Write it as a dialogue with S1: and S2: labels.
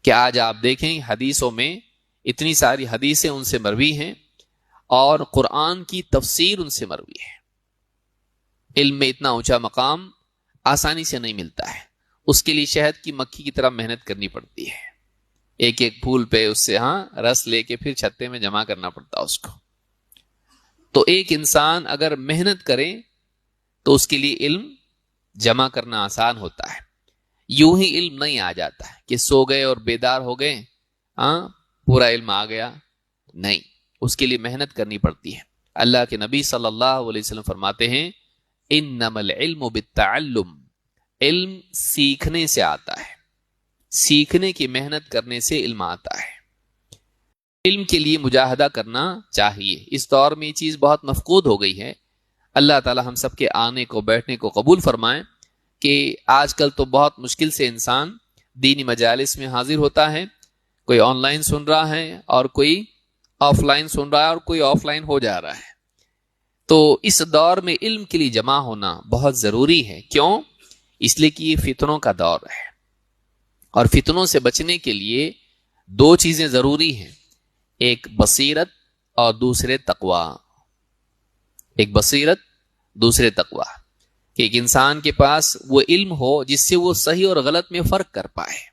S1: کہ آج آپ دیکھیں حدیثوں میں اتنی ساری حدیثیں ان سے مروی ہیں اور قرآن کی تفسیر ان سے مروی ہے۔ علم میں اتنا اونچا مقام آسانی سے نہیں ملتا ہے، اس کے لیے شہد کی مکھی کی طرح محنت کرنی پڑتی ہے، ایک ایک پھول پہ اس سے رس لے کے پھر چھتے میں جمع کرنا پڑتا اس کو۔ تو ایک انسان اگر محنت کرے تو اس کے لیے علم جمع کرنا آسان ہوتا ہے۔ یوں ہی علم نہیں آ جاتا ہے کہ سو گئے اور بیدار ہو گئے پورا علم آ گیا، نہیں، اس کے لیے محنت کرنی پڑتی ہے۔ اللہ کے نبی صلی اللہ علیہ وسلم فرماتے ہیں انما العلم بالتعلم، علم سیکھنے سے آتا ہے، سیکھنے کی محنت کرنے سے علم آتا ہے۔ علم کے لیے مجاہدہ کرنا چاہیے۔ اس دور میں یہ چیز بہت مفقود ہو گئی ہے۔ اللہ تعالی ہم سب کے آنے کو بیٹھنے کو قبول فرمائیں کہ آج کل تو بہت مشکل سے انسان دینی مجالس میں حاضر ہوتا ہے، کوئی آن لائن سن رہا ہے اور کوئی آف لائن سن رہا ہے اور کوئی آف لائن ہو جا رہا ہے۔ تو اس دور میں علم کے لیے جمع ہونا بہت ضروری ہے۔ کیوں؟ اس لیے کہ یہ فتنوں کا دور ہے، اور فتنوں سے بچنے کے لیے دو چیزیں ضروری ہیں، ایک بصیرت اور دوسرے تقوی۔ ایک بصیرت، دوسرے تقوی، کہ ایک انسان کے پاس وہ علم ہو جس سے وہ صحیح اور غلط میں فرق کر پائے۔